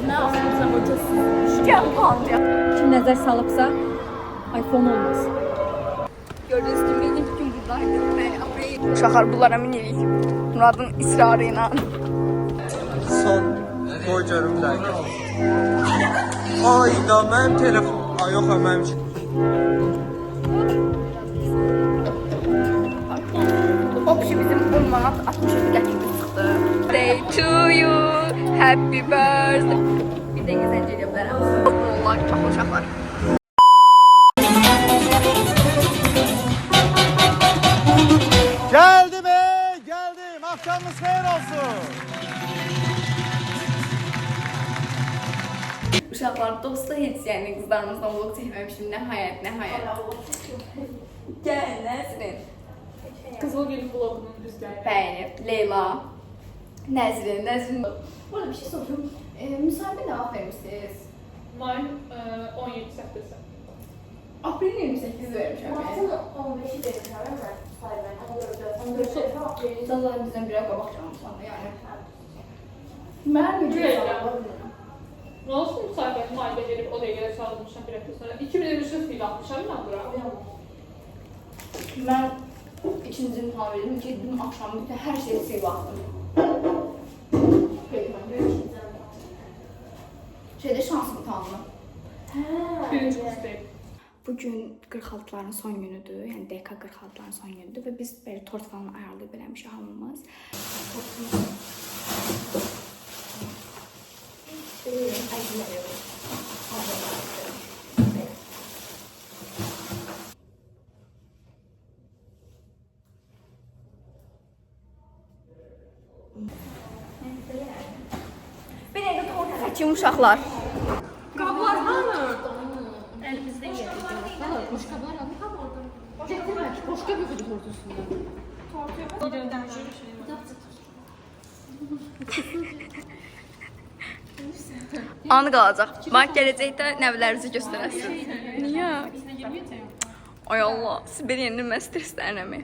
Nə almışam hocasız. Gel pahalıya. Kim nəzər salıbsa, iPhone olmaz. Gördüğünüz gibi ilk gün buradaydım ve aprel. Uşaqlar bunlara minirik. Muradın ısrarıyla. Son qoy görüm dəqiqə. Ayda mənim telefon. Ay yox, mənim üçün. Hopşu bizim 10 manat 67 qəçimiz çıxdı. Day to you, happy birthday. Bir də gəzəncə eləyə bilərəm. Onlar çox uşaqlar. Geldim geldim. Akşamınız xeyir olsun. Uşaqlar dostu heç yəni qızlarımızla vlog çəkməmişim. Nəhayət. Gəl, Nəzrin. Kızılgül vlogunun üzgünü. Bəli, Leyla. Nəzrin. Bu arada bir şey soracağım. Müsahibə nə vaxt vermişsiniz? Mayın 17 səftəsi. Aprelin 28 vermişəm. Martın 15'i demişler ama sayben 14'e Zaten bizden biraz qabaqcam sonra yəni. Mən Ne olsun müsahibəni mayda gelip odaya göre çağırmışam bir hafta sonra. 2023 fil atmışam ben buraya. Mən ikinci imtahan verdim ki, dün axşam bütün hər şeyi sil baxdım. Şeydə şans imtahanı. Birinci kustayım. Bugün 46'ların son günüdür, yəni DK 46'ların son günüdür və biz belə tort falan ayarlayıb eləmişik hamımız. Bir dəqiqə tort xəkim uşaqlar. Kablar hanı? Elimizde yedik. Valla boşqablar aldı, tam orada. Getirmək, boşqab yox idi tortusunda. Anı qalacaq. Bax gələcəkdə nəvlərinizi göstərəsiniz. Niyə? Ay Allah, siz beni yenilməz streslərinəmi?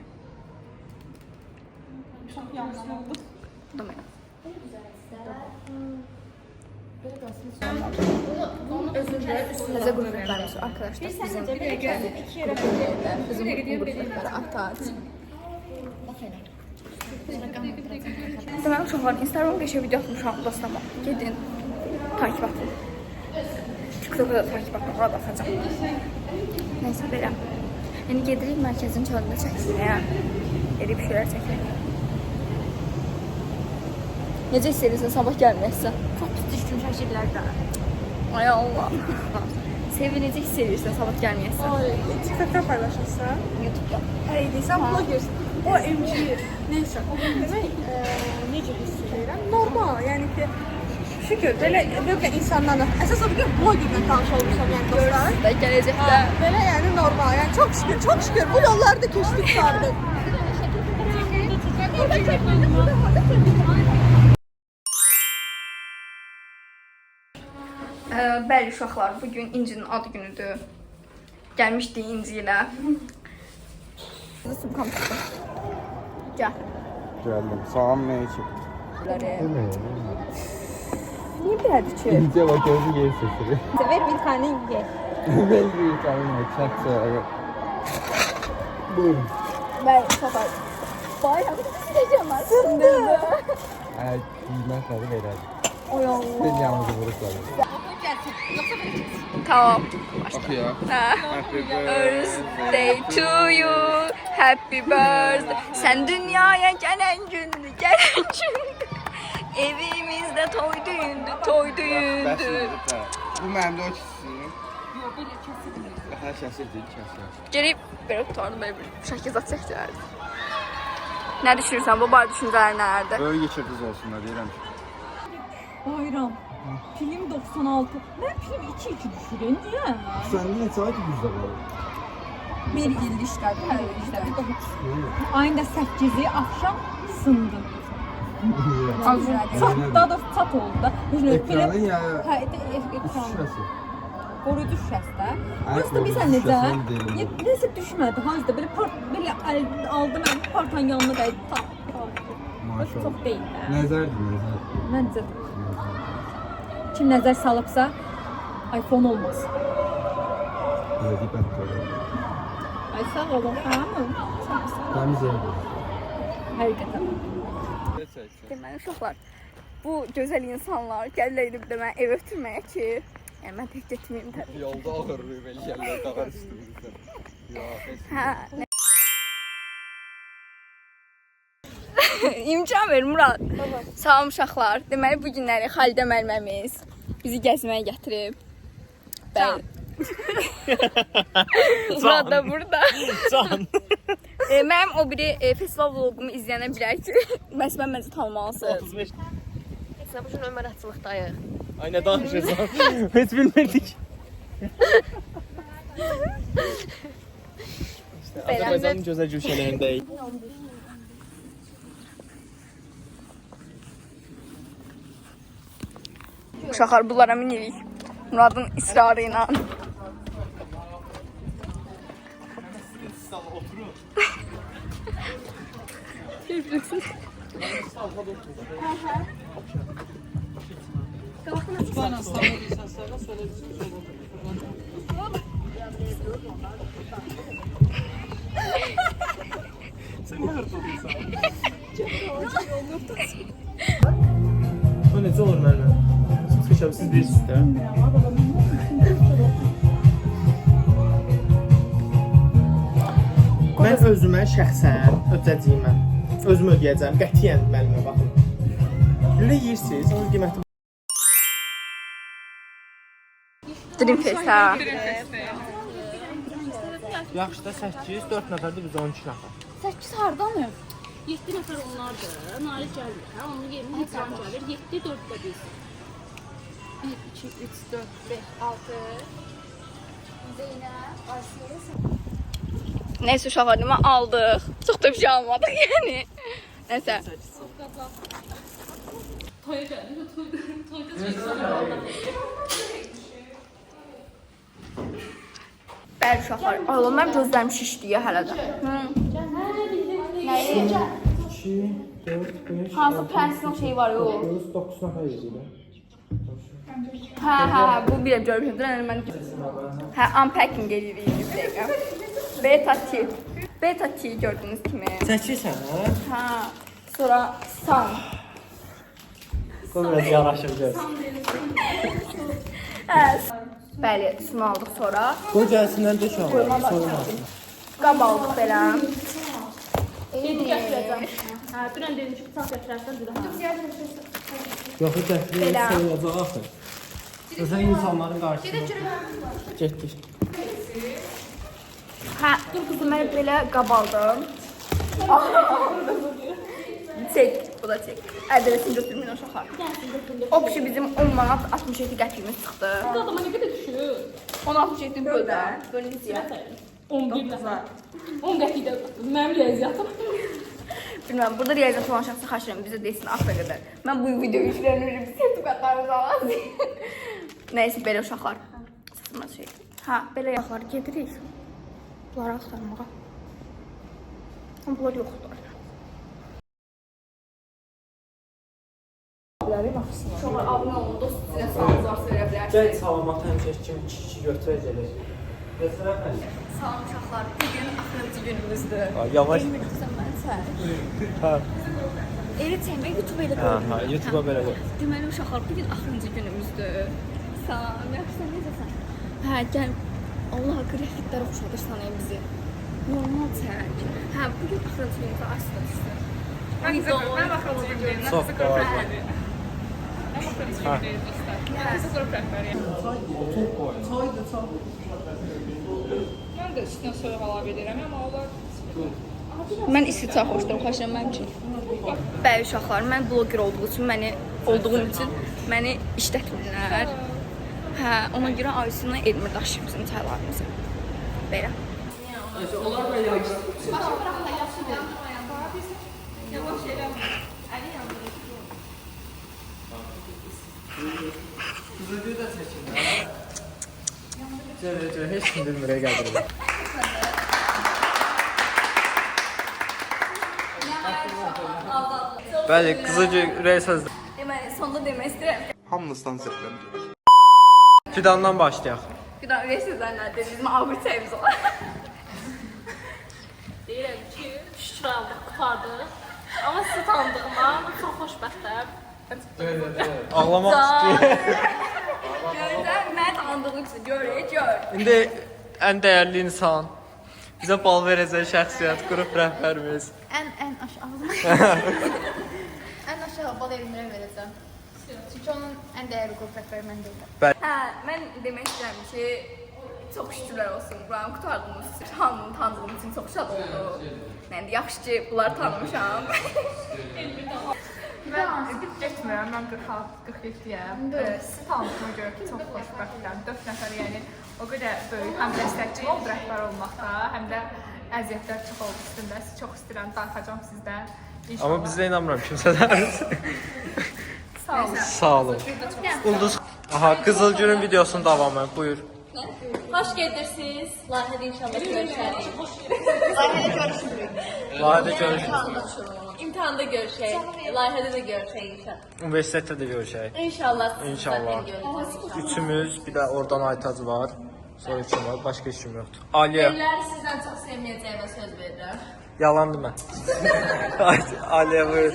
Çok yanlış oldu. Demək. Üstünüze gruplarımız arkadaşlar. Bizim grupları atat. Deməli uşaqlar, Instagram qəşə video atmışam dostlarıma. Gedin, takip atın. TikTok'da da takip atın, orada atacağım. Neyse belə. Yəni gedirik mərkəzin çölündə çəkilməyə. Gedib bir şeylər çəkək. Necə hiss edirsən sabah gəlməksə? Çox pis düşdüm şəkillərdə. Ay Allah. Sevgi necə hiss edirsən sabah gəlməksə? TikTok'ta paylaşırsan. YouTube'da. Eydi, sen bloggersin. O MG. Neyse. Demek necə hiss edirəm? Normal, yəni ki şükür, belə insanlarla, əsas odur ki, bloggerlə tanış olmuşam, yəni dostlar. Da gələcəkdə. Belə yəni normal, yəni çok şükür bu yollarda keçdik sardık. Bəli uşaqlar, bugün İnci'nin ad günüdür. Gəlmişdik İnci ilə. Sumkam çıxdı. Gəl. Geldim. Salam ne için? Niyə belədir ki? İnce bak gözü geri sesleri. Ver bir tane ye. Ben bir tane çak sonra. Buyurun. Bəli uşaqlar. Bayram siləcəm mən sındırdı. Evet, bilmez tadı verer. Oy Allah. Ben yalnız vururlar. Tamam. Bakıyor. Happy birthday to you. Happy birthday. Sen dünyaya gelen gündü, Evimizde toy düğündü. Bu məndə o kişisiyim. Daha kəsildik. Gelip böyle tutardım böyle bir şəkizat çəkdirərdim. Ne düşünürsən? Bu bar düşüncələr nələrdir? Böyle geçirdiniz olsunlar deyirəm. Bayram. Film 96. Ben film 2-2 düşürüm. Niye? Sən niyə saat 100-də var? Bir ildi işlədi, hər il işlədi. Ayın da 8-i axşam sındı. Çat, daha da çat oldu da. Ekranın ya Hə, ekran. şurası. Qoruyucu şüşəsdə. Ay, Prosta qoruyucu bilsən necə? şüşəsini derim. Nəsə düşmədi. Hazırda belə aldım mən partan yanına dəydi. Maşallah. Çox deyil də. Nəzərdir, nəzər. Məncə. kim nəzər salıbsa, iPhone olmaz. Yedi bakteri. Ay sağ olun, xanım. Temiz evde. Həqiqətən. Deməli uşaqlar, bu gözəl insanlar gəlirlər bir də məni evə ötürməyə ki, yəni mən tək getməyim təbii. Yolda ağırlıyor böyle yerler dağar üstümüzde. Ya. Hə. İmkan ver Murad. Salam uşaqlar. Deməli bu günləri Xalidə müəlliməmiz bizi gəzməyə gətirib. Bəli. Murad da burada. Can. Mənim o biri festival vlogumu izləyənə bilər ki, məhz mən məncə tanımalısınız. 35. Sen bu gün Ömer açılıqdayıq. Ay ne danışırsan. Hiç bilmirdik. Azərbaycanın gözəl güşələrindəyik. Uşaqlar bunlara minirik. Muradın israrı ilə. Bu necə olur mənimlə? Çıxışam, siz bilirsiniz də. Mən özümə şəxsən ödəyəcəyimə, özüm ödəyəcəm, qətiyyən müəllimə baxın. Lülə yeyirsiniz, onun qiyməti Dream Fest ha. yaxşı da 8, 4 nəfərdir, biz 12 nəfər. 8 hardanı? 7 nəfər onlardır. Nail gəlmir. Hə, onun yerinə Hüsran gəlir. 7, 4 də biz. 1, 2, 3, 4, 5, 6. Zeynəb, Asiyə. Neyse uşaqlar, demə aldıq. Çox da bir şey almadıq yəni. Neyse. Toya gəldik. Toyda Bəli uşaqlar, oğlum mən gözlərim şişdiyə hələ də. 2, 4, 5, Hansı prensin şeyi var o? 9 nəfər yedik. Hə, bu bir görmüşəm. Dur, mən hə, unpacking edirik bir dəqiqə. Beta T gördüyünüz kimi. Çəkirsən, hə? Hə, sonra Sun. Bu biraz yaraşır göz. Hə, bəli, şunu aldıq sonra. Qoy gəlsinlər də şu an, soyulmasın. Qab aldıq belə. Dedi gətirəcəm. Hə, dünən dedim ki, bıçaq gətirərsən dünən. Yox, gətirir, Belə. soyulacaq axı. Özən insanların qarşısında. Getdik. Hə, dur qızım, mən belə qab aldım. Çek, bu da çek. Ədrəsini götürməyin uşaqlar. O kişi bizim 10 manat 67 qəpiyimiz çıxdı. Adama nə qədər düşür? 16 böldən. Bölüncüyə. 11 nəfər. 10 qəpikdə mənim riyaziyyatım. Bilməm, burada riyaziyyat olan şəxsi xahiş edirəm, bizə desin axıra qədər. Mən bu videoyu işlənirəm, sertifikatlarımız alaq. Nəysə, belə uşaqlar. Saçma şey. Hə, belə yaxlar gedirik. Bunları axtarmağa. Amma bunlar yoxdur. Uşaqlar, abunə olun, dost sizə sağlıq varsa verə bilər. Gəl salamat həmişə kimi kişi götürəcək. Götürə fəli. Salam uşaqlar, bugün axırıncı günümüzdür. Yavaş. Hə, Elə çəkmək YouTube elə hə, qoyulur. hə, YouTube-a belə qoy. Deməli uşaqlar, bugün axırıncı günümüzdür. Salam, yaxşısan, necəsən? Hə, gəl. Allah qrafiklər oxşadırsan bizi. Normal çək. Hə, bugün axırıncı günümüzdür, açdıq. Mən axırıncı günümüzdür. Çox qaba. Mən isti çay xoşlayıram, xaşəm mənim üçün. Bəli uşaqlar, mən bloger olduğum üçün məni işlətmirlər. Hə, ona görə Aysunla Elmir daşıyır bizim çaylarımızı. Belə. Heç kim bilmirə gəldirir. Bəli, qızıcı ürək sözlər. Deməli, sonda demək istəyirəm ki, hamınızdan sevirəm. Fidandan başlayaq. Bir daha üniversiteden nerede? Bizim ağır sevimiz olan. Deyirəm ki, şükür aldıq, qutardıq. Amma sizi tanıdığıma çox xoşbəxtəm. Ağlamaq istəyir. Gözden ben tanıdığım için gör. İndi ən dəyərli insan, bizə bal verəcək şəxsiyyət, qrup rəhbərimiz. En aşağı. En aşağı bal elimlere vereceğim. Çünkü onun en değerli korkakları ben değilim. Ha, ben demek istedim ki çok şükürler olsun. Buranı qutardığımız için, hamını tanıdığım için çok şad oldu. Yani yaxşı ki bunları tanımışam. Mən getmirəm, mən 46-47-yəm. Sizi tanıdığıma görə ki, çox xoşbəxtəm. 4 nəfər, yəni o qədər böyük həm dəstəkçi oldu rəhbər olmaqda, həm də əziyyətlər çox oldu üstündə. Sizi çox istəyirəm, darıxacam sizdən. İnşallah. Amma bizdə inanmıram kimsədən. Sağ olun. Sağ olun. Ulduz. Aha, Qızılgülün videosunun davamı. Buyur. Xoş gedirsiniz. Layihədə inşallah görüşərik. Layihədə görüşürüz. İmtahanda görüşək. Layihədə də görüşək inşallah. Universitetdə də görüşək. İnşallah. İnşallah. Üçümüz, bir də oradan Aytac var. Sonra kim var? Başqa heç kim yoxdur. Aliyə. Evləri sizdən çox sevməyəcəyimə söz verirəm. Yalandı mən. Aliyə buyur.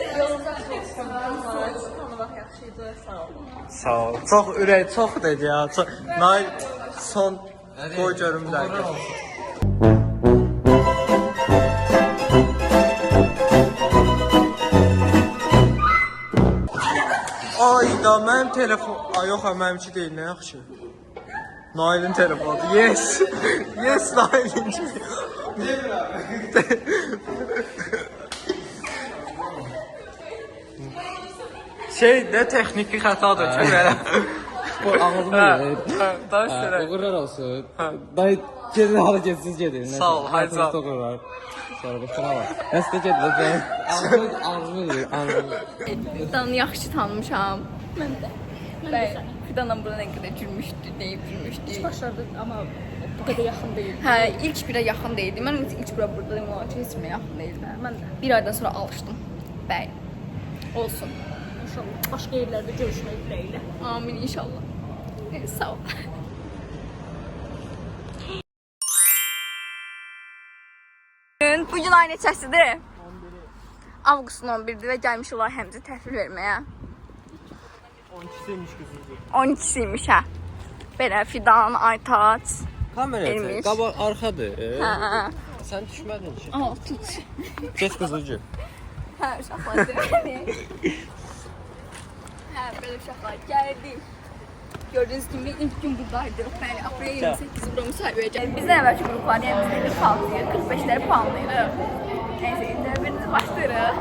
Tanımaq yaxşı idi. Sağ olun. Sağ ol. Çox ürək, çox dedi ya. Nail son qoy görüm bir dəqiqə. Ayda mənim telefon... Ay yox, mənimki deyil, nə yaxşı. Nailin telefonu. Yes. Yes, Nailinki. Şey, texniki xətadır ki, belə. Ağzımı yedir. Danış görək. Uğurlar olsun. Dayı gedin hara gedsiz gedin. Sağ ol, haydi sağ ol. Uğurlar. Sonra başına var. Nəsə gedin. Ağzımı yedir. Fidanı yaxşı tanımışam. Mən də. Bəli, Fidanla burada nə qədər gülmüşdü, deyib gülmüşdü. Başladı amma bu qədər yaxın deyil. Hə, ilk birə yaxın deyildi. Mən ilk birə buradayım, o heç kimə yaxın deyildi. Mən də bir aydan sonra alışdım. Bəli. Olsun. İnşallah başqa yerlərdə görüşmək diləyilə. Amin inşallah. Sağ ol. Bugün ay neçəsidir? Avqustun 11-dir və gəlmiş olar həmzə təhvil verməyə. 12-siymiş qızıcı. 12-siymiş hə. Belə Fidan, Aytac. Kamera qabaq arxadır. Hə. Sən düşmədin ki. Aa, tut. Geç qızıcı. Hə, uşaqlar deməli. Hə, belə uşaqlar gəldik. Gördüğünüz gibi ilk gün buradaydık. Yani aprel 28'i bura müsahibəyə gəldik. Bizdən əvvəlki qruplar, yəni bizdə 46'ya, 45'ləri puanlayırıq. Neyse, indi biriniz başlayırıq.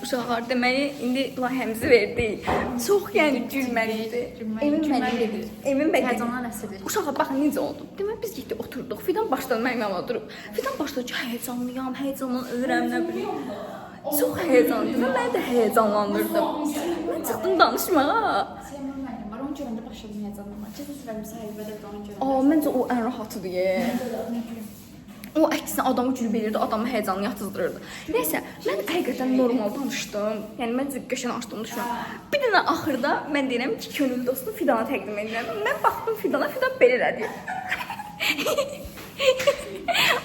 Uşaqlar deməli indi layihəmizi verdik. Çox yəni gülməli. Emin bəli. Həyəcanlar əsridir. Uşaqlar baxın necə oldu. Deməli biz getdik oturduq. Fidan başladı mənim yanıma durub. Fidan başladı ki, həyəcanlıyam, həyəcandan ölürəm, nə bilim. Çox həyəcanlıydım. Məni də həyəcanlandırdı. Mən çıxdım danışmağa. Sevməm mənim var. Onu görəndə başladım həyəcanlanmağa. Keçən səfər müsahibədə də onu görəndə. Məncə o ən rahatıdır. O əksinə adamı gülüb verirdi, adamı həyəcanlı yatızdırırdı. Nəysə, mən həqiqətən normal danışdım. Yəni mən qəşəng danışdığımı düşünürəm. Bir dənə axırda mən deyirəm ki, könül dostunu Fidana təqdim edirəm. Mən baxdım Fidana, Fidan belə elədi.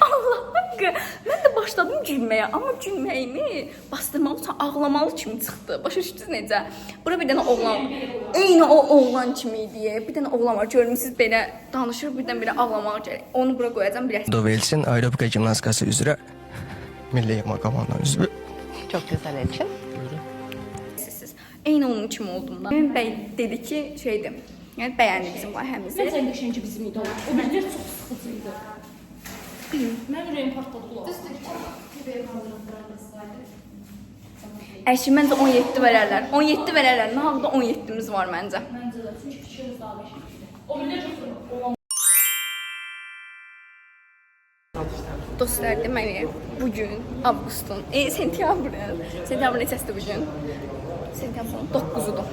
Allah haqqı. Mən də başladım gülməyə, amma gülməyimi bastırmalı üçün ağlamalı kimi çıxdı. Başa düşdünüz necə? Bura bir dənə oğlan, eyni o oğlan kimi idi. Bir dənə oğlan var, görmüsünüz belə danışır, birdən belə ağlamağa gəlir. Onu bura qoyacağam biləsiniz. Dovelsin aerobika gimnastikası üzrə milli komandanın üzvü. Çok güzel Elçin. Siz eyni onun kimi oldum da. Emin bəy dedi ki, şeydir. Yəni bəyəndi bizim layihəmizi. Sən qəşəng bizim idi o. O birlər çox sıxıcı idi. Mən ürəyim partladı qulaq. Əşi, məncə 17 verərlər. 17 verərlər. Nə halda 17'miz var məncə. Məncə də. Çünki fikrimiz daha beşik. O birlər çox olan. Dostlar, deməli, bugün Avqustun, sentyabrın neçəsidir bugün? Sentyabrın 9'udur.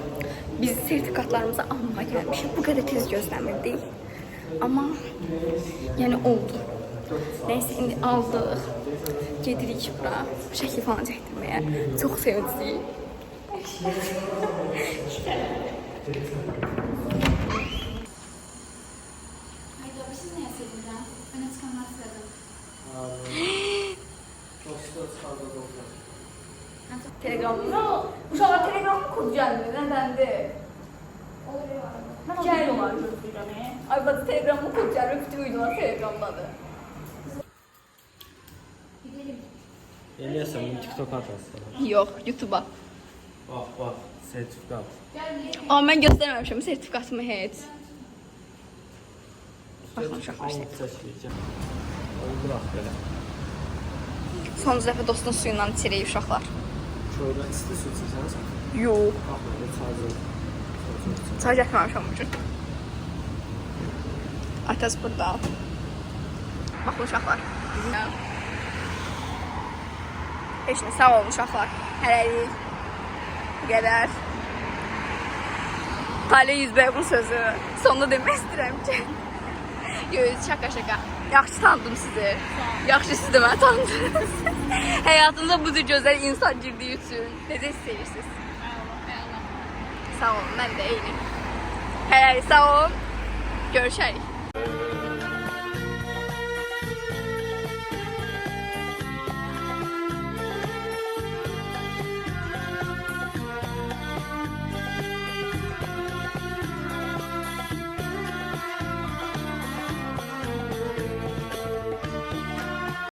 Biz sertifikatlarımızı almağa gəlmişik. Bu qədər tez gözləmirdik. Amma yəni oldu. Neyse, indi aldıq. Gedirik bura. Şəkil falan çəkdirməyə. Çox sevincliyik. Siz nə yazırdınız? Mənə çıxanlar sıradım. Telegramda. Uşaqlar Telegramda kod gəlmir. Nədəndir? Gəlmir. Ay, bax, Telegramda kod gəlir. Bütün videolar Telegramdadır. Eləyəsən, bunu TikTok atarsın. Yox, YouTube'a. Bax, sertifikat. Amma mən göstərməmişəm sertifikatımı heç. Baxın uşaqlar sertifikat. Bırax belə. Son dəfə dostun suyundan içirik uşaqlar. Şöyle isti su içirsən. Yox. Bax, belə çaycı. Çay gətirməmişəm bu gün. Atası burada. Baxın uşaqlar. Heç nə, sağ olun uşaqlar. Hələlik. Bu qədər. Tale Yüzbəyevin sözü. Sonunda demək istəyirəm ki. Yox, şaka. Yaxşı tanıdım sizi. Yaxşı siz də məni tanıdınız. Həyatınıza bu cür gözəl insan girdiyi üçün necə hiss edirsiniz? Sağ olun, mən də eyni. Hələlik, sağ olun. Görüşərik.